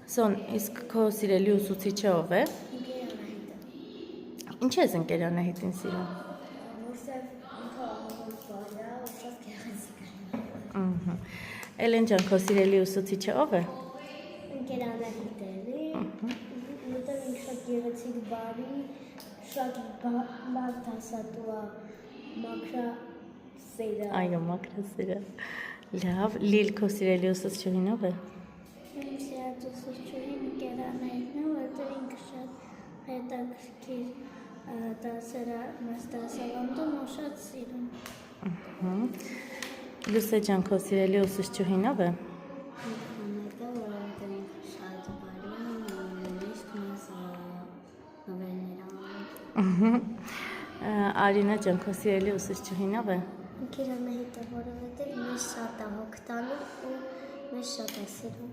Սոն, իսկ քո սիրելի ուսուցիչը ով է։ Ինչ ես ընկերանահիտին սիրում։ Էլեն ջան, քո սիրելի ուսուցիչը ով է։ Ընկերանահիտելի, որտեղ ինքը շատ գեղեցիկ բարի, շատ լավ դասատու է, մաքրասեր է։ Այո, մաքրասեր է։ Լավ, Լիլ, քո սիրելի ուսուցչուհին ով է։ Իմ սիրած ուսուցչուհին ընկերանահիտն է, որտեղ ինքը շատ հետաքրքիր դասեր է մեզ դասավանդում ու շատ սիրում։ Լուսե ջան, քո սիրելի ուսուցչուհին ով է։ Արինա ջան, քո սիրելի ուսուցչուհին ով է։ Ընկերանահիտը, որովհետև մեզ շատ է հոգ տանում ու մեզ շատ է սիրում։